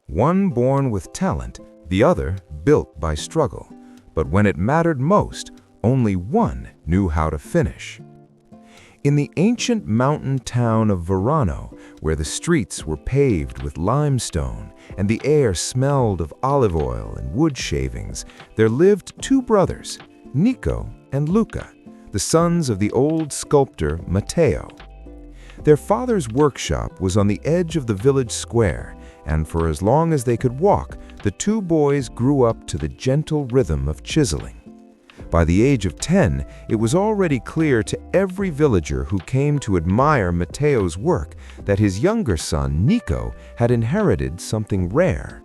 One born with talent, the other built by struggle. But when it mattered most, only one knew how to finish. In the ancient mountain town of Verano, where the streets were paved with limestone and the air smelled of olive oil and wood shavings, there lived two brothers, Nico and Luca, the sons of the old sculptor Matteo. Their father's workshop was on the edge of the village square, and for as long as they could walk, the two boys grew up to the gentle rhythm of chiseling. By the age of 10, it was already clear to every villager who came to admire Matteo's work that his younger son, Nico, had inherited something rare.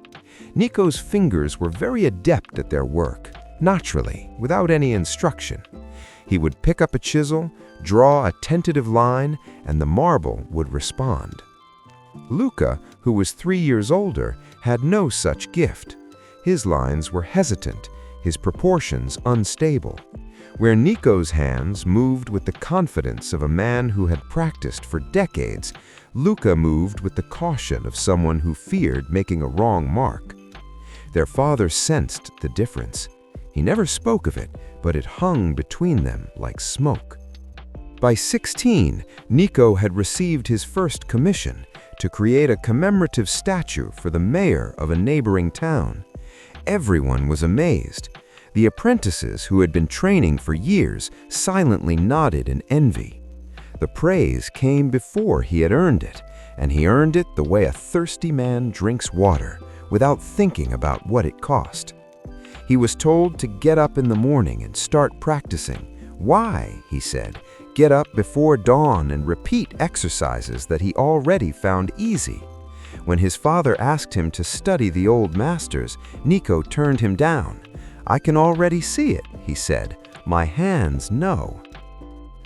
Nico's fingers were very adept at their work, naturally, without any instruction. He would pick up a chisel, draw a tentative line, and the marble would respond. Luca, who was 3 years older, had no such gift. His lines were hesitant, his proportions unstable. Where Nico's hands moved with the confidence of a man who had practiced for decades, Luca moved with the caution of someone who feared making a wrong mark. Their father sensed the difference. He never spoke of it, but it hung between them like smoke. By 16, Nico had received his first commission to create a commemorative statue for the mayor of a neighboring town. Everyone was amazed. The apprentices who had been training for years silently nodded in envy. The praise came before he had earned it, and he earned it the way a thirsty man drinks water, without thinking about what it cost. He was told to get up in the morning and start practicing. Why, he said, get up before dawn and repeat exercises that he already found easy? When his father asked him to study the old masters, Nico turned him down. I can already see it, he said. My hands know.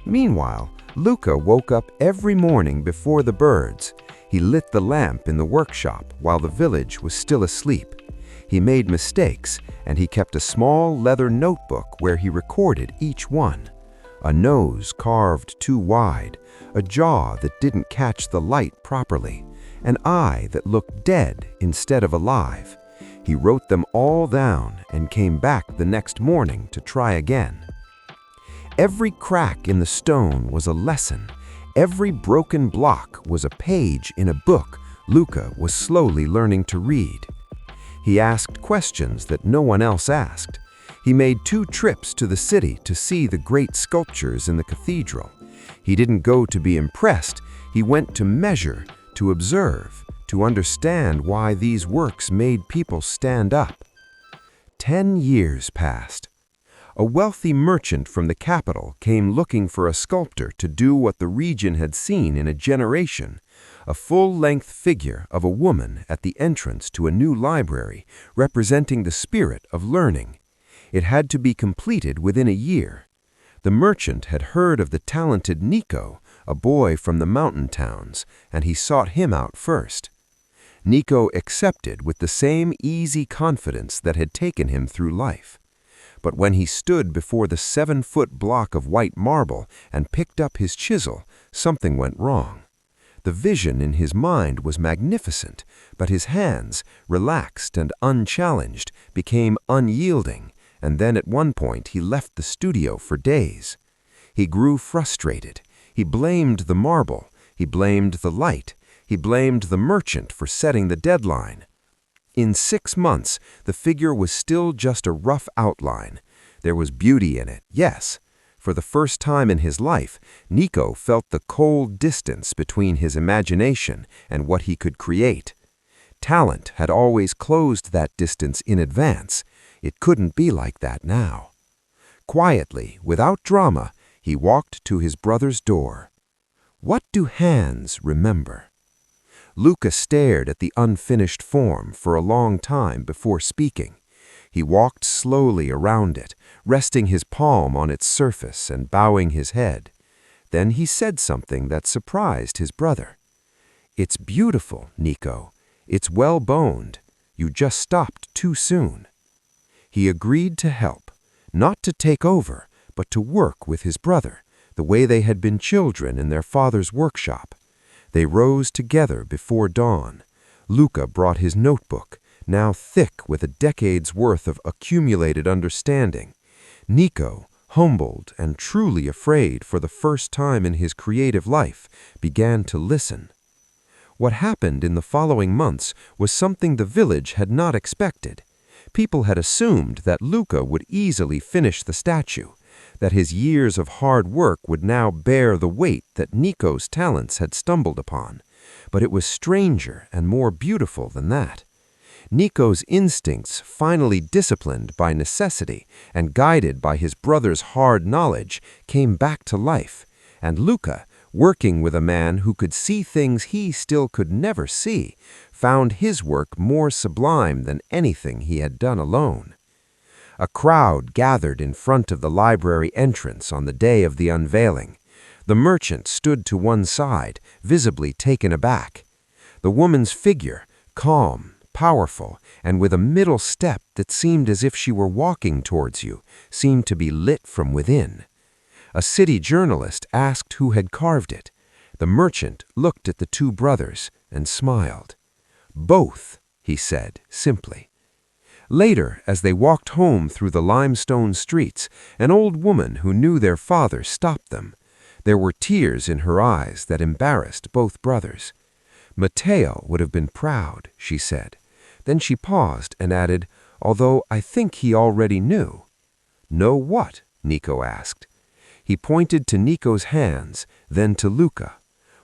Meanwhile, Luca woke up every morning before the birds. He lit the lamp in the workshop while the village was still asleep. He made mistakes, and he kept a small leather notebook where he recorded each one. A nose carved too wide, a jaw that didn't catch the light properly, an eye that looked dead instead of alive. He wrote them all down and came back the next morning to try again. Every crack in the stone was a lesson. Every broken block was a page in a book Luca was slowly learning to read. He asked questions that no one else asked. He made 2 trips to the city to see the great sculptures in the cathedral. He didn't go to be impressed. He went to measure, to observe, to understand why these works made people stand up. 10 years passed. A wealthy merchant from the capital came looking for a sculptor to do what the region had seen in a generation, a full-length figure of a woman at the entrance to a new library, representing the spirit of learning. It had to be completed within a year. The merchant had heard of the talented Nico, a boy from the mountain towns, and he sought him out first. Nico accepted with the same easy confidence that had taken him through life. But when he stood before the 7-foot block of white marble and picked up his chisel, something went wrong. The vision in his mind was magnificent, but his hands, relaxed and unchallenged, became unyielding, and then at one point he left the studio for days. He grew frustrated. He blamed the marble. He blamed the light. He blamed the merchant for setting the deadline. In 6 months, the figure was still just a rough outline. There was beauty in it, yes. For the first time in his life, Nico felt the cold distance between his imagination and what he could create. Talent had always closed that distance in advance. It couldn't be like that now. Quietly, without drama, he walked to his brother's door. What do hands remember? Luca stared at the unfinished form for a long time before speaking. He walked slowly around it, resting his palm on its surface and bowing his head. Then he said something that surprised his brother. "It's beautiful, Nico. It's well-boned. You just stopped too soon." He agreed to help, not to take over, but to work with his brother, the way they had been children in their father's workshop. They rose together before dawn. Luca brought his notebook, now thick with a decade's worth of accumulated understanding. Nico, humbled and truly afraid for the first time in his creative life, began to listen. What happened in the following months was something the village had not expected. People had assumed that Luca would easily finish the statue, that his years of hard work would now bear the weight that Nico's talents had stumbled upon. But it was stranger and more beautiful than that. Nico's instincts, finally disciplined by necessity and guided by his brother's hard knowledge, came back to life, and Luca, working with a man who could see things he still could never see, found his work more sublime than anything he had done alone. A crowd gathered in front of the library entrance on the day of the unveiling. The merchant stood to one side, visibly taken aback. The woman's figure, calm, powerful, and with a middle step that seemed as if she were walking towards you, seemed to be lit from within. A city journalist asked who had carved it. The merchant looked at the two brothers and smiled. "Both," he said simply. Later, as they walked home through the limestone streets, an old woman who knew their father stopped them. There were tears in her eyes that embarrassed both brothers. "Matteo would have been proud," she said. Then she paused and added, "although I think he already knew." "Know what?" Nico asked. He pointed to Nico's hands, then to Luca.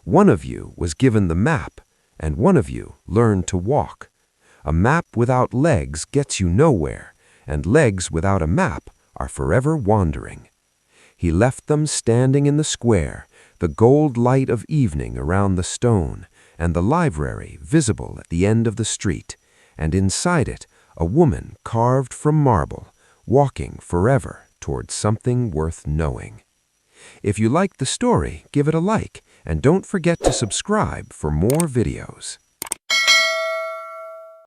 "One of you was given the map, and one of you learned to walk. A map without legs gets you nowhere, and legs without a map are forever wandering." He left them standing in the square, the gold light of evening around the stone, and the library visible at the end of the street, and inside it a woman carved from marble, walking forever towards something worth knowing. If you liked the story, give it a like, and don't forget to subscribe for more videos.